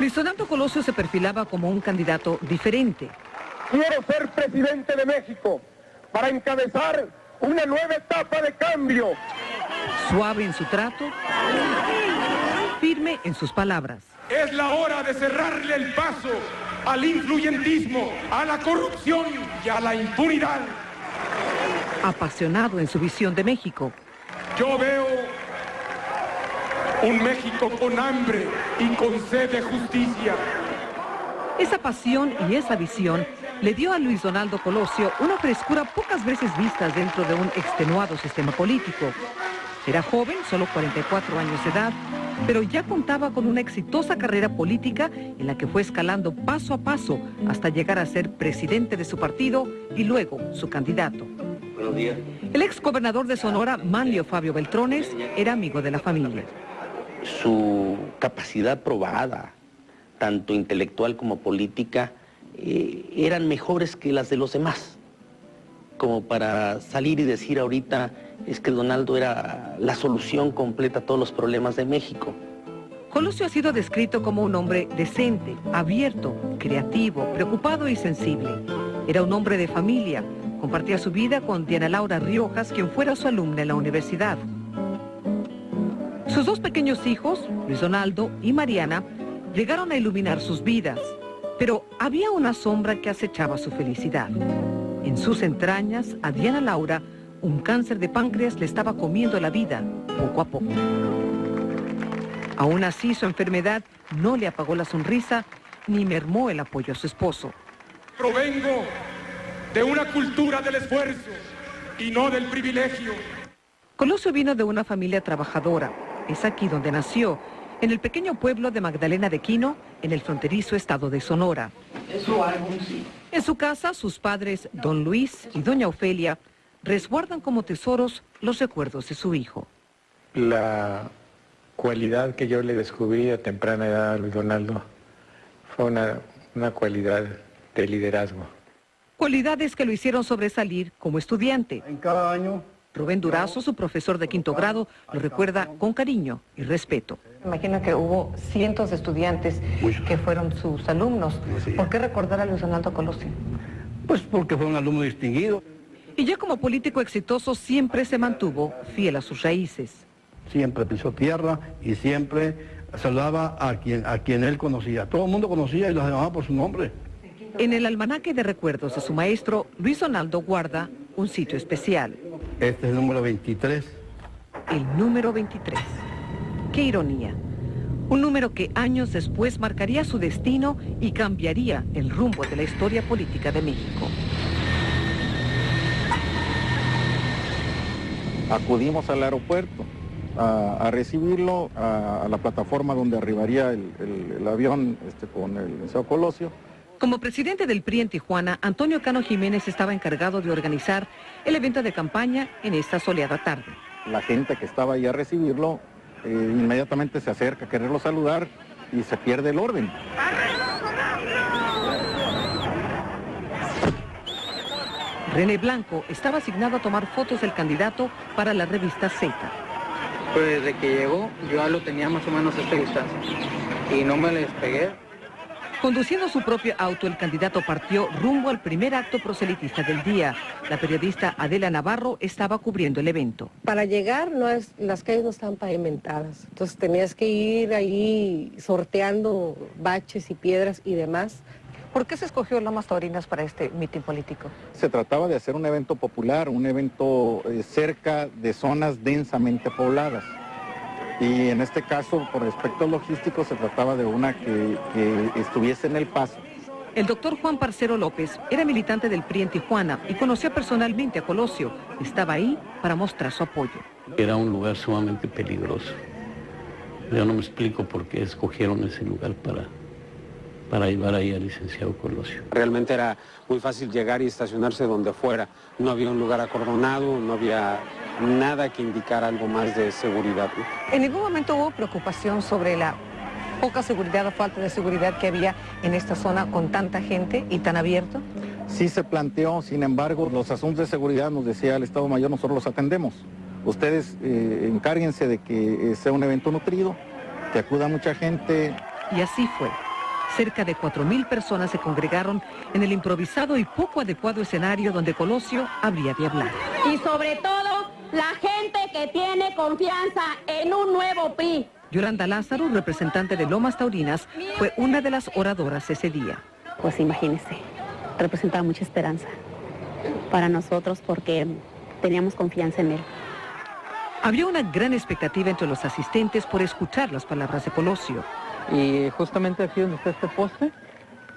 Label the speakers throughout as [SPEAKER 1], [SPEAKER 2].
[SPEAKER 1] Luis Donaldo Colosio se perfilaba como un candidato diferente.
[SPEAKER 2] Quiero ser presidente de México para encabezar una nueva etapa de cambio.
[SPEAKER 1] Suave en su trato, firme en sus palabras.
[SPEAKER 2] Es la hora de cerrarle el paso al influyentismo, a la corrupción y a la impunidad.
[SPEAKER 1] Apasionado en su visión de México.
[SPEAKER 2] Yo veo un México con hambre y con sed de justicia.
[SPEAKER 1] Esa pasión y esa visión le dio a Luis Donaldo Colosio una frescura pocas veces vistas dentro de un extenuado sistema político. Era joven, solo 44 años de edad, pero ya contaba con una exitosa carrera política en la que fue escalando paso a paso hasta llegar a ser presidente de su partido y luego su candidato.
[SPEAKER 3] Buenos días.
[SPEAKER 1] El ex gobernador de Sonora, Manlio Fabio Beltrones, era amigo de la familia.
[SPEAKER 3] Su capacidad probada, tanto intelectual como política, eran mejores que las de los demás. Como para salir y decir ahorita es que Donaldo era la solución completa a todos los problemas de México.
[SPEAKER 1] Colosio ha sido descrito como un hombre decente, abierto, creativo, preocupado y sensible. Era un hombre de familia. Compartía su vida con Diana Laura Riojas, quien fuera su alumna en la universidad. Sus dos pequeños hijos, Luis Donaldo y Mariana, llegaron a iluminar sus vidas. Pero había una sombra que acechaba su felicidad. En sus entrañas, a Diana Laura, un cáncer de páncreas le estaba comiendo la vida, poco a poco. Aún así, su enfermedad no le apagó la sonrisa ni mermó el apoyo a su esposo.
[SPEAKER 2] Provengo de una cultura del esfuerzo y no del privilegio.
[SPEAKER 1] Colosio vino de una familia trabajadora. Es aquí donde nació, en el pequeño pueblo de Magdalena de Quino, en el fronterizo estado de Sonora. En su casa, sus padres, don Luis y doña Ofelia, resguardan como tesoros los recuerdos de su hijo.
[SPEAKER 4] La cualidad que yo le descubrí a temprana edad a Luis Donaldo fue una cualidad de liderazgo.
[SPEAKER 1] Cualidades que lo hicieron sobresalir como estudiante.
[SPEAKER 5] En cada año.
[SPEAKER 1] Rubén Durazo, su profesor de quinto grado, lo recuerda con cariño y respeto. Imagino que hubo cientos de estudiantes que fueron sus alumnos. ¿Por qué recordar a Luis Donaldo Colosio?
[SPEAKER 5] Pues porque fue un alumno distinguido.
[SPEAKER 1] Y ya como político exitoso siempre se mantuvo fiel a sus raíces.
[SPEAKER 5] Siempre pisó tierra y siempre saludaba a quien él conocía. Todo el mundo conocía y los llamaba por su nombre.
[SPEAKER 1] En el almanaque de recuerdos de su maestro, Luis Donaldo guarda un sitio especial.
[SPEAKER 5] Este es el número 23.
[SPEAKER 1] El número 23. ¡Qué ironía! Un número que años después marcaría su destino y cambiaría el rumbo de la historia política de México.
[SPEAKER 6] Acudimos al aeropuerto a recibirlo, a la plataforma donde arribaría el avión con el licenciado Colosio.
[SPEAKER 1] Como presidente del PRI en Tijuana, Antonio Cano Jiménez estaba encargado de organizar el evento de campaña en esta soleada tarde.
[SPEAKER 6] La gente que estaba ahí a recibirlo inmediatamente se acerca a quererlo saludar y se pierde el orden.
[SPEAKER 1] René Blanco estaba asignado a tomar fotos del candidato para la revista Z.
[SPEAKER 7] Pues desde que llegó yo ya lo tenía más o menos a esta distancia y no me le despegué.
[SPEAKER 1] Conduciendo su propio auto, el candidato partió rumbo al primer acto proselitista del día. La periodista Adela Navarro estaba cubriendo el evento.
[SPEAKER 8] Para llegar, las calles no estaban pavimentadas, entonces tenías que ir ahí sorteando baches y piedras y demás.
[SPEAKER 1] ¿Por qué se escogió Lomas Taurinas para este mitin político?
[SPEAKER 6] Se trataba de hacer un evento popular, un evento cerca de zonas densamente pobladas. Y en este caso, por aspectos logísticos, se trataba de una que estuviese en El Paso.
[SPEAKER 1] El doctor Juan Parcero López era militante del PRI en Tijuana y conocía personalmente a Colosio. Estaba ahí para mostrar su apoyo.
[SPEAKER 9] Era un lugar sumamente peligroso. Yo no me explico por qué escogieron ese lugar para llevar ahí al licenciado Colosio.
[SPEAKER 10] Realmente era muy fácil llegar y estacionarse donde fuera. No había un lugar acordonado, no había nada que indicara algo más de seguridad, ¿no?
[SPEAKER 1] ¿En ningún momento hubo preocupación sobre la poca seguridad o falta de seguridad que había en esta zona con tanta gente y tan abierto?
[SPEAKER 6] Sí se planteó, sin embargo, los asuntos de seguridad, nos decía el Estado Mayor, nosotros los atendemos. Ustedes encárguense de que sea un evento nutrido, que acuda mucha gente.
[SPEAKER 1] Y así fue. Cerca de 4.000 personas se congregaron en el improvisado y poco adecuado escenario donde Colosio habría de hablar.
[SPEAKER 11] Y sobre todo, la gente que tiene confianza en un nuevo PRI.
[SPEAKER 1] Yolanda Lázaro, representante de Lomas Taurinas, fue una de las oradoras ese día.
[SPEAKER 12] Pues imagínese, representaba mucha esperanza para nosotros porque teníamos confianza en él.
[SPEAKER 1] Había una gran expectativa entre los asistentes por escuchar las palabras de Colosio.
[SPEAKER 7] Y justamente aquí donde está este poste,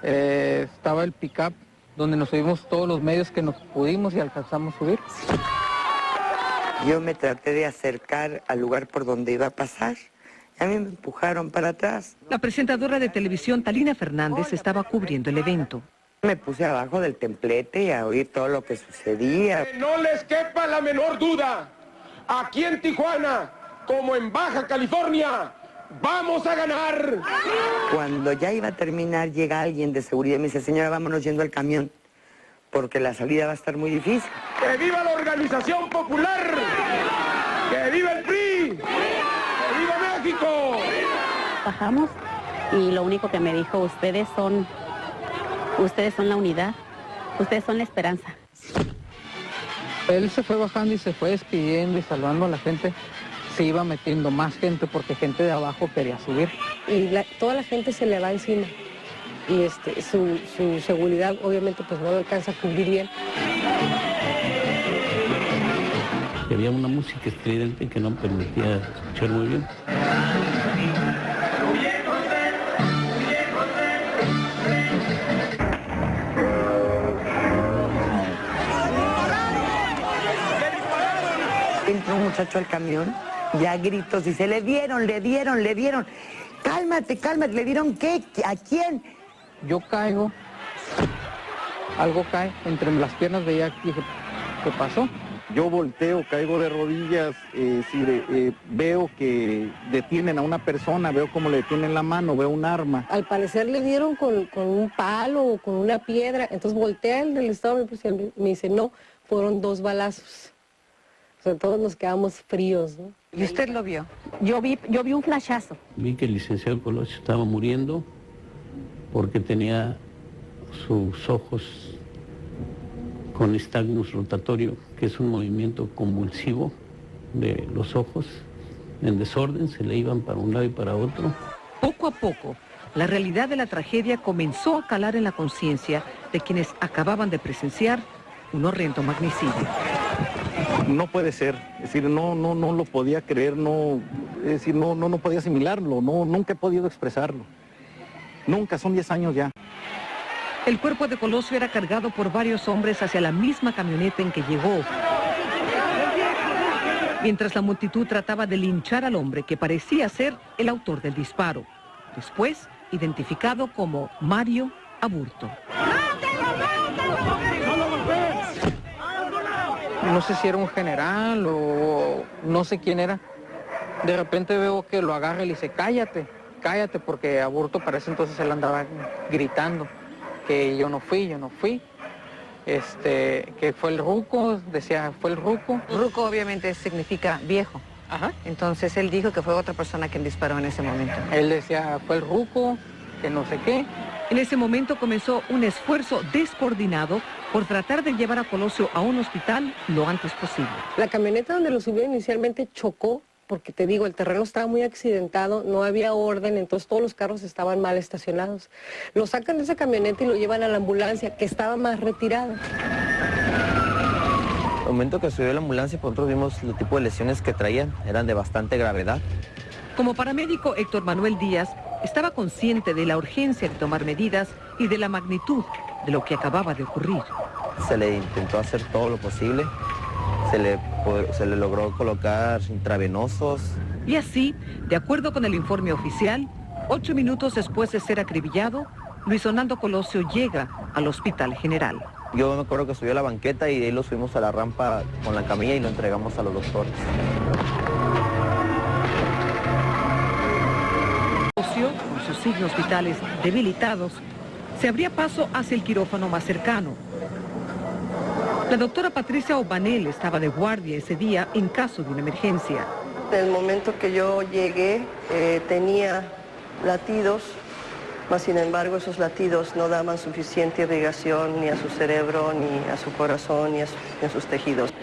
[SPEAKER 7] estaba el pick-up donde nos subimos todos los medios que nos pudimos y alcanzamos a subir.
[SPEAKER 13] Yo me traté de acercar al lugar por donde iba a pasar. A mí me empujaron para atrás.
[SPEAKER 1] La presentadora de televisión Talina Fernández estaba cubriendo el evento.
[SPEAKER 13] Me puse abajo del templete a oír todo lo que sucedía.
[SPEAKER 2] Que no les quepa la menor duda. Aquí en Tijuana, como en Baja California, ¡vamos a ganar!
[SPEAKER 13] Cuando ya iba a terminar, llega alguien de seguridad y me dice, señora, vámonos yendo al camión, porque la salida va a estar muy difícil.
[SPEAKER 2] ¡Que viva la Organización Popular! ¡Que viva el PRI! ¡Que viva México!
[SPEAKER 12] Bajamos y lo único que me dijo, ustedes son la unidad, ustedes son la esperanza.
[SPEAKER 7] Él se fue bajando y se fue despidiendo y saludando a la gente. Se iba metiendo más gente porque gente de abajo quería subir.
[SPEAKER 8] Y toda la gente se le va encima. Y su seguridad obviamente pues no lo alcanza a cubrir bien.
[SPEAKER 9] Había una música estridente que no permitía escuchar muy bien.
[SPEAKER 13] Entró un muchacho al camión, ya gritos, dice, le dieron. Cálmate, ¿le dieron qué? ¿A quién?
[SPEAKER 7] Yo caigo, algo cae entre las piernas de ella, dije, ¿qué pasó?
[SPEAKER 6] Yo volteo, caigo de rodillas, veo que detienen a una persona, veo cómo le detienen la mano, veo un arma.
[SPEAKER 8] Al parecer le dieron con un palo o con una piedra, entonces voltea el del Estado me dice, no, fueron 2 balazos. O sea, todos nos quedamos fríos, ¿no?
[SPEAKER 1] ¿Y usted lo vio?
[SPEAKER 12] Yo vi un flashazo.
[SPEAKER 9] Vi que el licenciado Colosio estaba muriendo porque tenía sus ojos con nistagmus rotatorio, que es un movimiento convulsivo de los ojos en desorden, se le iban para un lado y para otro.
[SPEAKER 1] Poco a poco, la realidad de la tragedia comenzó a calar en la conciencia de quienes acababan de presenciar un horrendo magnicidio.
[SPEAKER 6] No puede ser, es decir, no lo podía creer, no podía asimilarlo, nunca he podido expresarlo. Nunca, son 10 años ya.
[SPEAKER 1] El cuerpo de Colosio era cargado por varios hombres hacia la misma camioneta en que llegó. Mientras la multitud trataba de linchar al hombre que parecía ser el autor del disparo. Después, identificado como Mario Aburto.
[SPEAKER 7] No sé si era un general o no sé quién era. De repente veo que lo agarra y le dice, cállate, porque Aburto parece entonces él andaba gritando que yo no fui. Que fue el ruco, decía, fue el ruco.
[SPEAKER 1] Ruco obviamente significa viejo.
[SPEAKER 7] Ajá.
[SPEAKER 1] Entonces él dijo que fue otra persona quien disparó en ese momento.
[SPEAKER 7] Él decía, fue el ruco, que no sé qué.
[SPEAKER 1] En ese momento comenzó un esfuerzo descoordinado por tratar de llevar a Colosio a un hospital lo antes posible.
[SPEAKER 8] La camioneta donde lo subió inicialmente chocó, porque te digo, el terreno estaba muy accidentado, no había orden, entonces todos los carros estaban mal estacionados. Lo sacan de esa camioneta y lo llevan a la ambulancia, que estaba más retirada.
[SPEAKER 14] Al momento que subió la ambulancia, nosotros vimos el tipo de lesiones que traían, eran de bastante gravedad.
[SPEAKER 1] Como paramédico, Héctor Manuel Díaz estaba consciente de la urgencia de tomar medidas y de la magnitud de lo que acababa de ocurrir.
[SPEAKER 14] Se le intentó hacer todo lo posible, se le logró colocar intravenosos.
[SPEAKER 1] Y así, de acuerdo con el informe oficial, 8 minutos después de ser acribillado, Luis Donaldo Colosio llega al Hospital General.
[SPEAKER 14] Yo me acuerdo que subió a la banqueta y de ahí lo subimos a la rampa con la camilla y lo entregamos a los doctores.
[SPEAKER 1] Colosio, con sus signos vitales debilitados, se abría paso hacia el quirófano más cercano. La doctora Patricia O'Banel estaba de guardia ese día en caso de una emergencia.
[SPEAKER 15] En el momento que yo llegué tenía latidos mas sin embargo esos latidos no daban suficiente irrigación ni a su cerebro, ni a su corazón, ni a sus tejidos.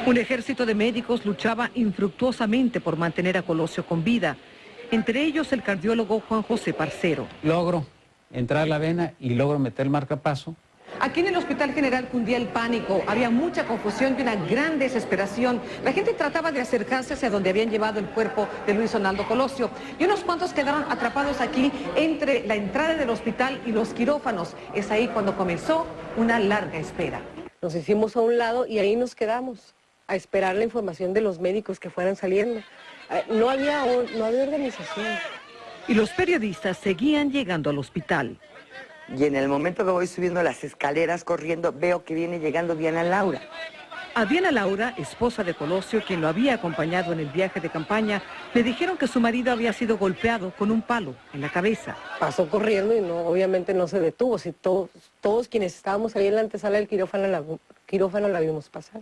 [SPEAKER 1] Un ejército de médicos luchaba infructuosamente por mantener a Colosio con vida, entre ellos el cardiólogo Juan José Parcero.
[SPEAKER 10] Logro entrar a la vena y logro meter el marcapaso.
[SPEAKER 1] Aquí en el Hospital General cundía el pánico, había mucha confusión y una gran desesperación. La gente trataba de acercarse hacia donde habían llevado el cuerpo de Luis Donaldo Colosio y unos cuantos quedaron atrapados aquí entre la entrada del hospital y los quirófanos. Es ahí cuando comenzó una larga espera.
[SPEAKER 8] Nos hicimos a un lado y ahí nos quedamos a esperar la información de los médicos que fueran saliendo. No había organización.
[SPEAKER 1] Y los periodistas seguían llegando al hospital.
[SPEAKER 13] Y en el momento que voy subiendo las escaleras corriendo, veo que viene llegando Diana Laura.
[SPEAKER 1] A Diana Laura, esposa de Colosio, quien lo había acompañado en el viaje de campaña, le dijeron que su marido había sido golpeado con un palo en la cabeza.
[SPEAKER 8] Pasó corriendo y obviamente no se detuvo. Si todos quienes estábamos ahí en la antesala del quirófano la vimos pasar.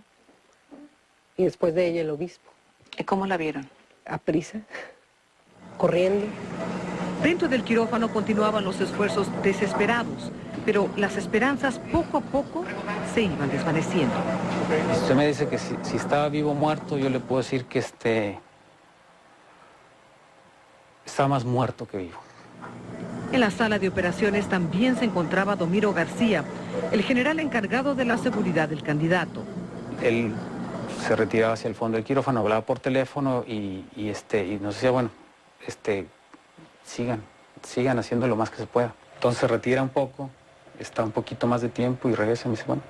[SPEAKER 8] Y después de ella el obispo.
[SPEAKER 1] ¿Y cómo la vieron?
[SPEAKER 8] A prisa, corriendo.
[SPEAKER 1] Dentro del quirófano continuaban los esfuerzos desesperados, pero las esperanzas poco a poco se iban desvaneciendo.
[SPEAKER 10] Si usted me dice que si estaba vivo o muerto, yo le puedo decir que estaba más muerto que vivo.
[SPEAKER 1] En la sala de operaciones también se encontraba Domiro García, el general encargado de la seguridad del candidato.
[SPEAKER 10] Él se retiraba hacia el fondo del quirófano, hablaba por teléfono y nos decía, bueno, sigan haciendo lo más que se pueda. Entonces se retira un poco, está un poquito más de tiempo y regresa y me dice, bueno,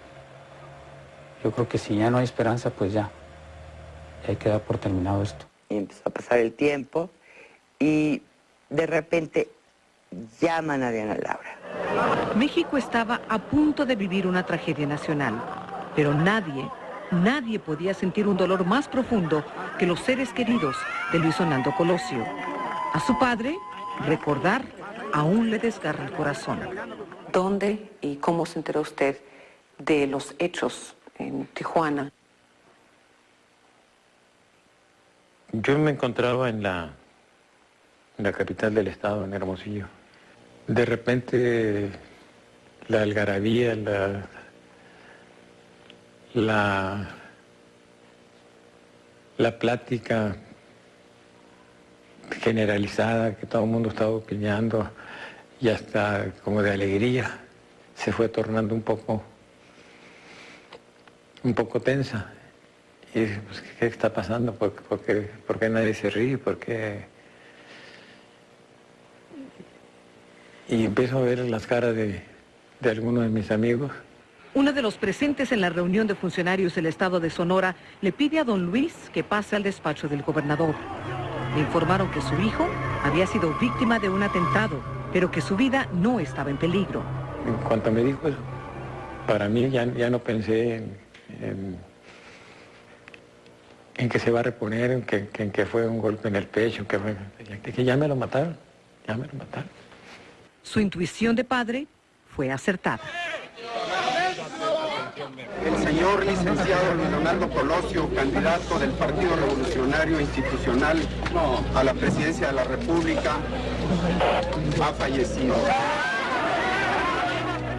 [SPEAKER 10] yo creo que si ya no hay esperanza, pues ya hay que dar por terminado esto.
[SPEAKER 13] Y empezó a pasar el tiempo y de repente llaman a Diana Laura.
[SPEAKER 1] México estaba a punto de vivir una tragedia nacional, pero nadie podía sentir un dolor más profundo que los seres queridos de Luis Donaldo Colosio. A su padre, recordar aún le desgarra el corazón.
[SPEAKER 16] ¿Dónde y cómo se enteró usted de los hechos en Tijuana?
[SPEAKER 4] Yo me encontraba en la capital del estado, en Hermosillo. De repente la algarabía, la plática generalizada, que todo el mundo estaba opinando y hasta como de alegría, se fue tornando un poco tensa. Y dije, pues, ¿qué está pasando? ¿Por qué nadie se ríe? ¿Por qué? Y empiezo a ver las caras de algunos de mis amigos.
[SPEAKER 1] Uno de los presentes en la reunión de funcionarios del estado de Sonora le pide a don Luis que pase al despacho del gobernador. Le informaron que su hijo había sido víctima de un atentado, pero que su vida no estaba en peligro.
[SPEAKER 4] En cuanto me dijo eso, para mí ya no pensé en que se va a reponer, en que fue un golpe en el pecho, que ya me lo mataron,
[SPEAKER 1] Su intuición de padre fue acertada.
[SPEAKER 17] El señor licenciado Luis Donaldo Colosio, candidato del Partido Revolucionario Institucional a la presidencia de la República, ha fallecido.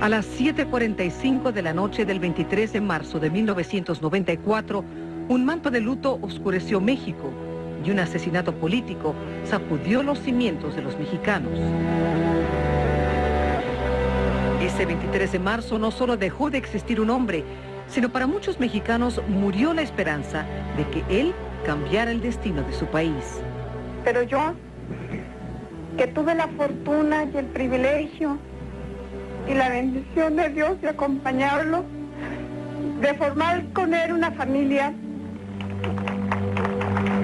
[SPEAKER 1] A las 7:45 de la noche del 23 de marzo de 1994, un manto de luto oscureció México y un asesinato político sacudió los cimientos de los mexicanos. Ese 23 de marzo no solo dejó de existir un hombre, sino para muchos mexicanos murió la esperanza de que él cambiara el destino de su país.
[SPEAKER 18] Pero yo, que tuve la fortuna y el privilegio y la bendición de Dios de acompañarlo, de formar con él una familia.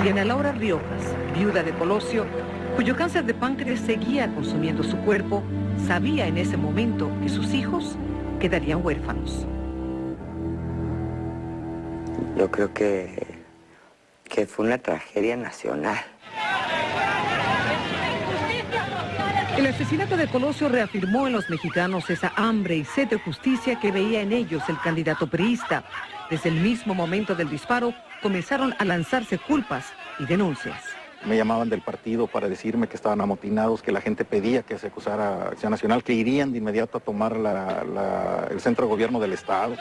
[SPEAKER 1] Diana Laura Riojas, viuda de Colosio, cuyo cáncer de páncreas seguía consumiendo su cuerpo, sabía en ese momento que sus hijos quedarían huérfanos.
[SPEAKER 13] Yo creo que fue una tragedia nacional.
[SPEAKER 1] El asesinato de Colosio reafirmó en los mexicanos esa hambre y sed de justicia que veía en ellos el candidato priista. Desde el mismo momento del disparo comenzaron a lanzarse culpas y denuncias.
[SPEAKER 6] Me llamaban del partido para decirme que estaban amotinados, que la gente pedía que se acusara a Acción Nacional, que irían de inmediato a tomar el centro de gobierno del Estado.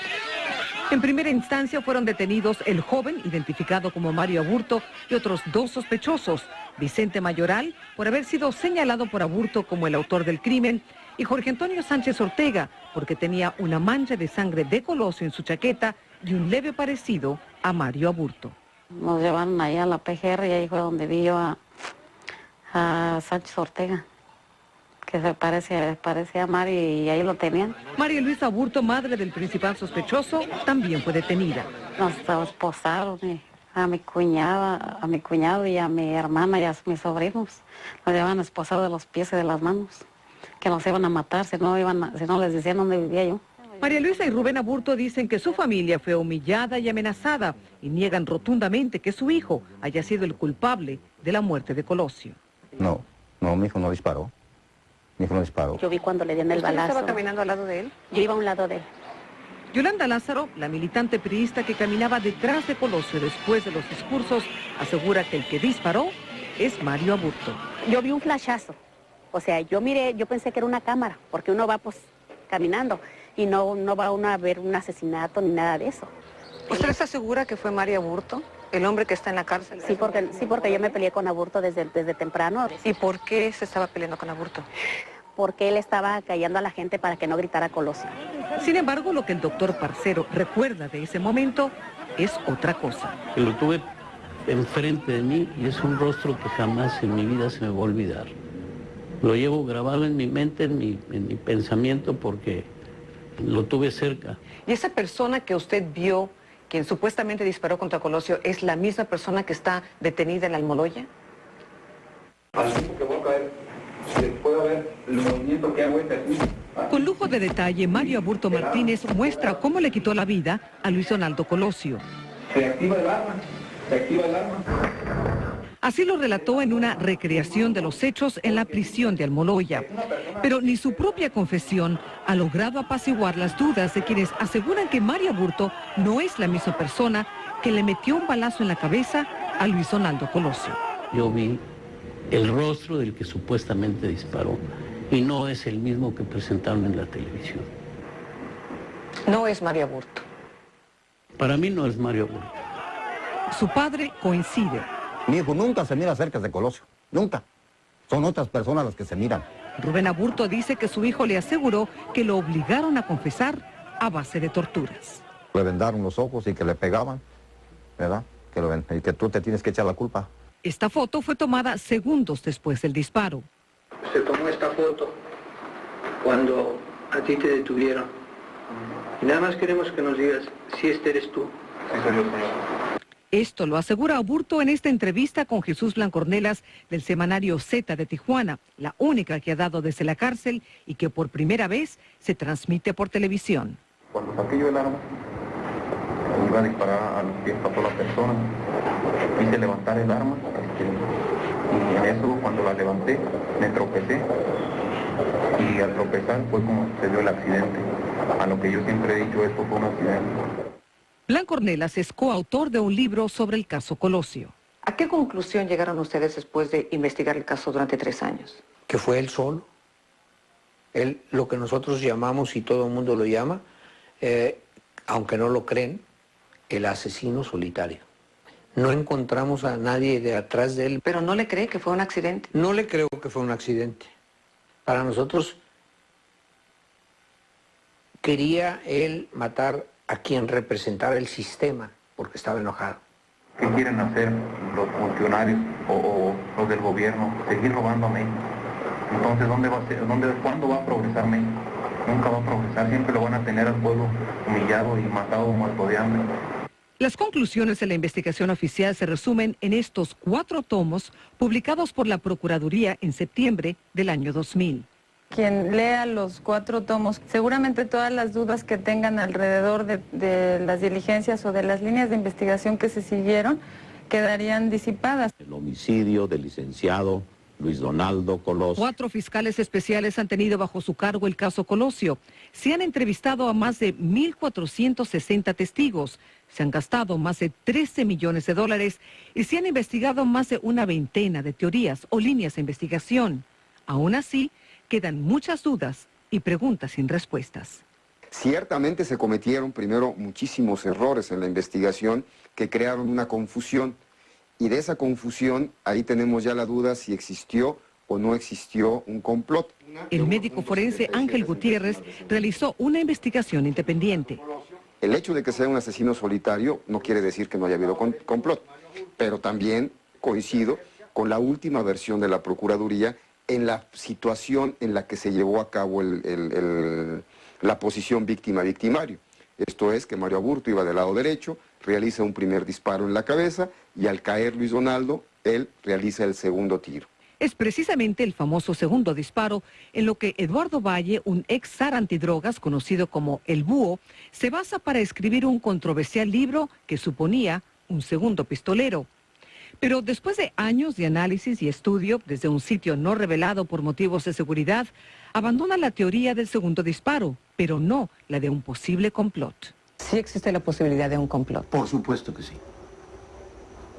[SPEAKER 1] En primera instancia fueron detenidos el joven, identificado como Mario Aburto, y otros 2 sospechosos, Vicente Mayoral, por haber sido señalado por Aburto como el autor del crimen, y Jorge Antonio Sánchez Ortega, porque tenía una mancha de sangre de Colosio en su chaqueta y un leve parecido a Mario Aburto.
[SPEAKER 12] Nos llevaron allá a la PGR y ahí fue donde vi yo a Sánchez Ortega, que se parecía a Mario, y ahí lo tenían.
[SPEAKER 1] María Luisa Aburto, madre del principal sospechoso, también fue detenida.
[SPEAKER 12] Nos esposaron a mi cuñado y a mi hermana y a mis sobrinos. Nos llevaban esposados de los pies y de las manos, que nos iban a matar si no les decían dónde vivía yo.
[SPEAKER 1] María Luisa y Rubén Aburto dicen que su familia fue humillada y amenazada y niegan rotundamente que su hijo haya sido el culpable de la muerte de Colosio.
[SPEAKER 19] No, mi hijo no disparó. Mi hijo no disparó.
[SPEAKER 12] Yo vi cuando le dieron el balazo.
[SPEAKER 16] ¿Estaba caminando al lado de él?
[SPEAKER 12] Yo iba a un lado de él.
[SPEAKER 1] Yolanda Lázaro, la militante priista que caminaba detrás de Colosio después de los discursos, asegura que el que disparó es Mario Aburto.
[SPEAKER 12] Yo vi un flashazo. O sea, yo pensé que era una cámara, porque uno va pues caminando y no va uno a ver un asesinato ni nada de eso.
[SPEAKER 16] ¿Usted está segura que fue Mario Aburto, el hombre que está en la cárcel?
[SPEAKER 12] Sí, porque yo me peleé con Aburto desde temprano.
[SPEAKER 16] ¿Y por qué se estaba peleando con Aburto?
[SPEAKER 12] Porque él estaba callando a la gente para que no gritara Colosio.
[SPEAKER 1] Sin embargo, lo que el doctor Parcero recuerda de ese momento es otra cosa.
[SPEAKER 9] Lo tuve enfrente de mí y es un rostro que jamás en mi vida se me va a olvidar. Lo llevo grabado en mi mente, en mi pensamiento, porque lo tuve cerca.
[SPEAKER 16] ¿Y esa persona que usted vio, quien supuestamente disparó contra Colosio, es la misma persona que está detenida en la Almoloya?
[SPEAKER 17] Al tiempo que voy a caer, se puede ver el movimiento que hago aquí.
[SPEAKER 1] Con lujo de detalle, Mario Aburto Martínez muestra cómo le quitó la vida a Luis Donaldo Colosio.
[SPEAKER 17] Se activa el arma.
[SPEAKER 1] Así lo relató en una recreación de los hechos en la prisión de Almoloya. Pero ni su propia confesión ha logrado apaciguar las dudas de quienes aseguran que Mario Aburto no es la misma persona que le metió un balazo en la cabeza a Luis Donaldo Colosio.
[SPEAKER 9] Yo vi el rostro del que supuestamente disparó y no es el mismo que presentaron en la televisión.
[SPEAKER 16] No es Mario Aburto.
[SPEAKER 9] Para mí no es Mario Aburto.
[SPEAKER 1] Su padre coincide.
[SPEAKER 19] Mi hijo nunca se mira cerca de Colosio, nunca. Son otras personas las que se miran.
[SPEAKER 1] Rubén Aburto dice que su hijo le aseguró que lo obligaron a confesar a base de torturas.
[SPEAKER 19] Le vendaron los ojos y que le pegaban, ¿verdad? Y que tú te tienes que echar la culpa.
[SPEAKER 1] Esta foto fue tomada segundos después del disparo.
[SPEAKER 20] Se tomó esta foto cuando a ti te detuvieron. Y nada más queremos que nos digas si este eres tú.
[SPEAKER 17] Sí, soy yo, señor.
[SPEAKER 1] Esto lo asegura Aburto en esta entrevista con Jesús Blancornelas del semanario Z de Tijuana, la única que ha dado desde la cárcel y que por primera vez se transmite por televisión.
[SPEAKER 17] Cuando saqué yo el arma, iba a disparar a los pies pasó la persona, quise levantar el arma, y en eso cuando la levanté me tropecé, y al tropezar fue como se dio el accidente. A lo que yo siempre he dicho, esto fue un accidente.
[SPEAKER 1] Blancornelas es coautor de un libro sobre el caso Colosio.
[SPEAKER 16] ¿A qué conclusión llegaron ustedes después de investigar el caso durante 3 años?
[SPEAKER 20] Que fue él solo. Él, lo que nosotros llamamos, y todo el mundo lo llama, aunque no lo creen, el asesino solitario. No encontramos a nadie de atrás de él.
[SPEAKER 16] ¿Pero no le cree que fue un accidente?
[SPEAKER 20] No le creo que fue un accidente. Para nosotros, quería él matar a quien representara el sistema, porque estaba enojado.
[SPEAKER 17] ¿Qué quieren hacer los funcionarios o los del gobierno? Seguir robando a México. Entonces, ¿cuándo va a progresar México? Nunca va a progresar, siempre lo van a tener al pueblo humillado y matado, muerto de hambre.
[SPEAKER 1] Las conclusiones de la investigación oficial se resumen en estos 4 tomos publicados por la Procuraduría en septiembre del año 2000.
[SPEAKER 21] Quien lea los 4 tomos, seguramente todas las dudas que tengan alrededor de las diligencias o de las líneas de investigación que se siguieron quedarían disipadas.
[SPEAKER 22] El homicidio del licenciado
[SPEAKER 3] Luis Donaldo Colosio.
[SPEAKER 1] 4 fiscales especiales han tenido bajo su cargo el caso Colosio. Se han entrevistado a más de 1.460 testigos, se han gastado más de 13 millones de dólares y se han investigado más de una veintena de teorías o líneas de investigación. Aún así, quedan muchas dudas y preguntas sin respuestas.
[SPEAKER 22] Ciertamente se cometieron primero muchísimos errores en la investigación que crearon una confusión. Y de esa confusión, ahí tenemos ya la duda si existió o no existió un complot.
[SPEAKER 1] El médico forense Ángel Gutiérrez realizó una investigación independiente.
[SPEAKER 22] El hecho de que sea un asesino solitario no quiere decir que no haya habido complot, pero también coincido con la última versión de la Procuraduría en la situación en la que se llevó a cabo la posición víctima-victimario. Esto es que Mario Aburto iba del lado derecho, realiza un primer disparo en la cabeza y al caer Luis Donaldo, él realiza el segundo tiro.
[SPEAKER 1] Es precisamente el famoso segundo disparo en lo que Eduardo Valle, un ex zar antidrogas conocido como El Búho, se basa para escribir un controversial libro que suponía un segundo pistolero. Pero después de años de análisis y estudio desde un sitio no revelado por motivos de seguridad, abandona la teoría del segundo disparo, pero no la de un posible complot.
[SPEAKER 16] ¿Sí existe la posibilidad de un complot?
[SPEAKER 3] Por supuesto que sí.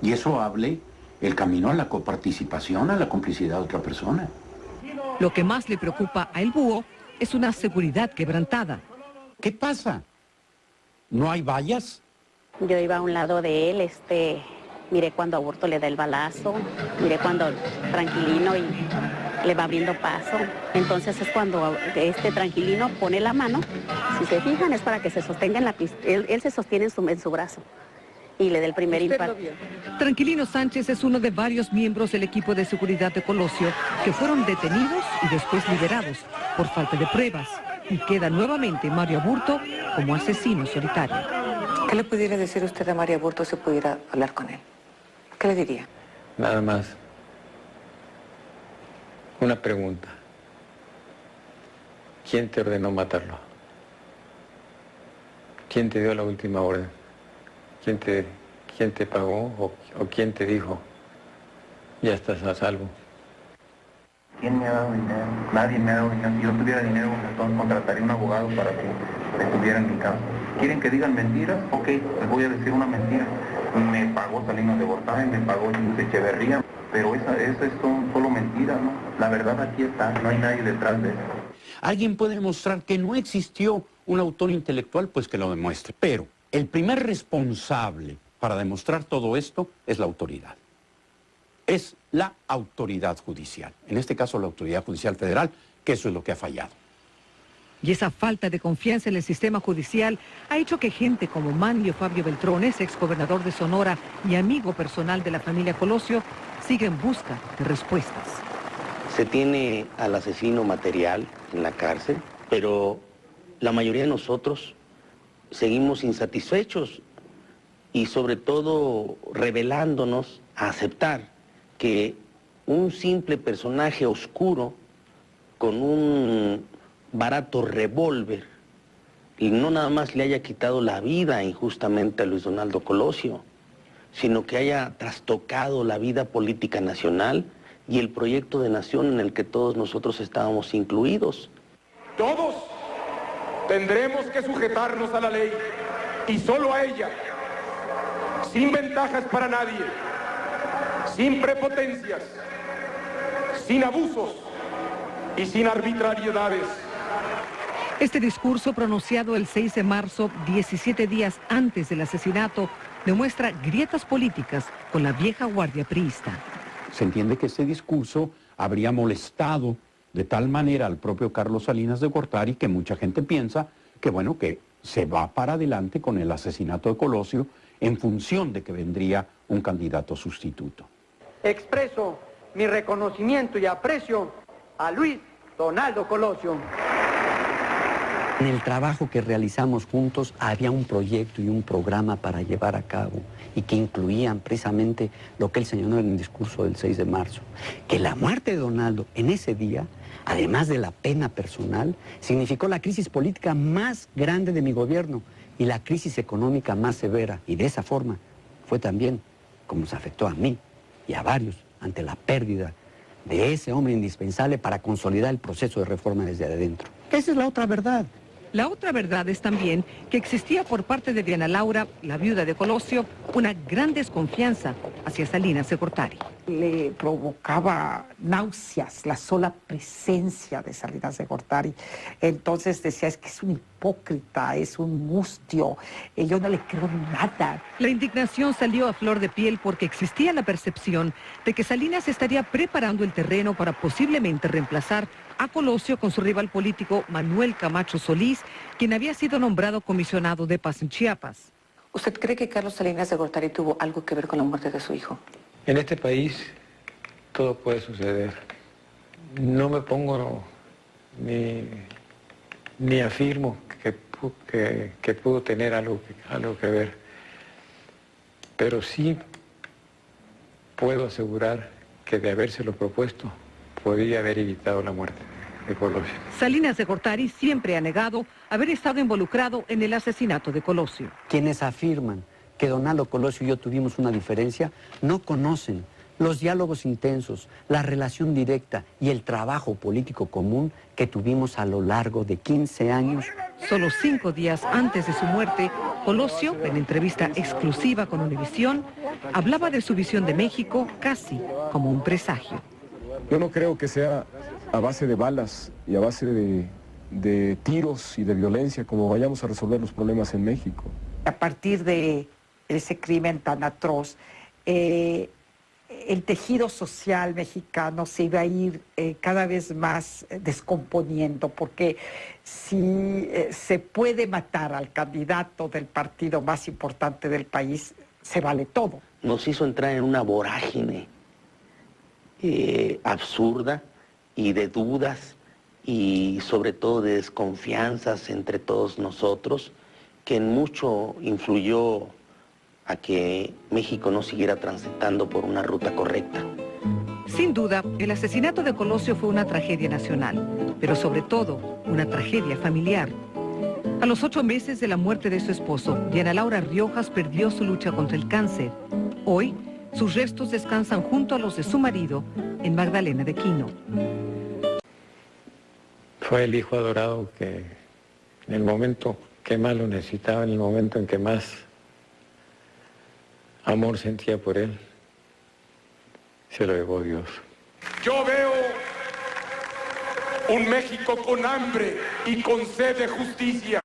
[SPEAKER 3] Y eso hable el camino a la coparticipación, a la complicidad de otra persona.
[SPEAKER 1] Lo que más le preocupa a El Búho es una seguridad quebrantada.
[SPEAKER 3] ¿Qué pasa? ¿No hay vallas?
[SPEAKER 12] Yo iba a un lado de él, miré cuando Aburto le da el balazo, miré cuando Tranquilino y le va abriendo paso. Entonces es cuando Tranquilino pone la mano, si se fijan es para que se sostenga en la pista, él se sostiene en su brazo y le da el primer impacto.
[SPEAKER 1] Tranquilino Sánchez es uno de varios miembros del equipo de seguridad de Colosio que fueron detenidos y después liberados por falta de pruebas. Y queda nuevamente Mario Aburto como asesino solitario.
[SPEAKER 16] ¿Qué le pudiera decir usted a Mario Aburto si pudiera hablar con él? ¿Qué le diría?
[SPEAKER 4] Nada más. Una pregunta. ¿Quién te ordenó matarlo? ¿Quién te dio la última orden? ¿Quién te pagó o quién te dijo, ya estás a salvo?
[SPEAKER 17] ¿Quién me ha dado dinero? Nadie me ha dado dinero. Si yo tuviera dinero, entonces contrataría un abogado para que estuviera en mi caso. ¿Quieren que digan mentiras? Ok, les voy a decir una mentira. Me pagó Salinas de Gortari, me pagó Luis Echeverría, pero esa es solo mentira, ¿no? La verdad aquí está, no hay nadie detrás de eso.
[SPEAKER 3] Alguien puede demostrar que no existió un autor intelectual, pues que lo demuestre. Pero el primer responsable para demostrar todo esto es la autoridad. Es la autoridad judicial. En este caso, la autoridad judicial federal, que eso es lo que ha fallado.
[SPEAKER 1] Y esa falta de confianza en el sistema judicial ha hecho que gente como Manlio Fabio Beltrones, exgobernador de Sonora y amigo personal de la familia Colosio, siga en busca de respuestas.
[SPEAKER 23] Se tiene al asesino material en la cárcel, pero la mayoría de nosotros seguimos insatisfechos y sobre todo rebelándonos a aceptar que un simple personaje oscuro con un barato revólver y no nada más le haya quitado la vida injustamente a Luis Donaldo Colosio, sino que haya trastocado la vida política nacional y el proyecto de nación en el que todos nosotros estábamos incluidos.
[SPEAKER 2] Todos tendremos que sujetarnos a la ley y solo a ella, sin ventajas para nadie, sin prepotencias, sin abusos y sin arbitrariedades.
[SPEAKER 1] Este discurso pronunciado el 6 de marzo, 17 días antes del asesinato, demuestra grietas políticas con la vieja guardia priista.
[SPEAKER 3] Se entiende que ese discurso habría molestado de tal manera al propio Carlos Salinas de Gortari que mucha gente piensa que, bueno, que se va para adelante con el asesinato de Colosio en función de que vendría un candidato sustituto.
[SPEAKER 24] Expreso mi reconocimiento y aprecio a Luis Donaldo Colosio.
[SPEAKER 25] En el trabajo que realizamos juntos había un proyecto y un programa para llevar a cabo y que incluían precisamente lo que él señaló en el discurso del 6 de marzo, que la muerte de Donaldo en ese día, además de la pena personal, significó la crisis política más grande de mi gobierno y la crisis económica más severa, y de esa forma fue también como nos afectó a mí y a varios ante la pérdida de ese hombre indispensable para consolidar el proceso de reforma desde adentro. Esa es la otra verdad.
[SPEAKER 1] La otra verdad es también que existía por parte de Diana Laura, la viuda de Colosio, una gran desconfianza hacia Salinas de Gortari.
[SPEAKER 5] Le provocaba náuseas la sola presencia de Salinas de Gortari. Entonces decía, es que es un hipócrita, es un mustio, yo no le creo nada.
[SPEAKER 1] La indignación salió a flor de piel porque existía la percepción de que Salinas estaría preparando el terreno para posiblemente reemplazar a Colosio con su rival político Manuel Camacho Solís, quien había sido nombrado comisionado de paz en Chiapas.
[SPEAKER 16] ¿Usted cree que Carlos Salinas de Gortari tuvo algo que ver con la muerte de su hijo?
[SPEAKER 4] En este país todo puede suceder. No me pongo ni afirmo que pudo tener algo que ver, pero sí puedo asegurar que de habérselo propuesto podría haber evitado la muerte de Colosio.
[SPEAKER 1] Salinas de Gortari siempre ha negado haber estado involucrado en el asesinato de Colosio.
[SPEAKER 25] Quienes afirman que Donaldo Colosio y yo tuvimos una diferencia no conocen los diálogos intensos, la relación directa y el trabajo político común que tuvimos a lo largo de 15 años.
[SPEAKER 1] Solo 5 días antes de su muerte, Colosio, en entrevista exclusiva con Univisión, hablaba de su visión de México casi como un presagio.
[SPEAKER 2] Yo no creo que sea a base de balas y a base de tiros y de violencia como vayamos a resolver los problemas en México.
[SPEAKER 5] A partir de ese crimen tan atroz, el tejido social mexicano se iba a ir cada vez más descomponiendo, porque si se puede matar al candidato del partido más importante del país, se vale todo.
[SPEAKER 23] Nos hizo entrar en una vorágine absurda y de dudas y sobre todo de desconfianzas entre todos nosotros, que en mucho influyó a que México no siguiera transitando por una ruta correcta.
[SPEAKER 1] Sin duda, el asesinato de Colosio fue una tragedia nacional, pero sobre todo una tragedia familiar. A los 8 meses de la muerte de su esposo, Diana Laura Riojas perdió su lucha contra el cáncer. Hoy, sus restos descansan junto a los de su marido en Magdalena de Quino.
[SPEAKER 4] Fue el hijo adorado que en el momento que más lo necesitaba, en el momento en que más amor sentía por él, se lo llevó Dios.
[SPEAKER 2] Yo veo un México con hambre y con sed de justicia.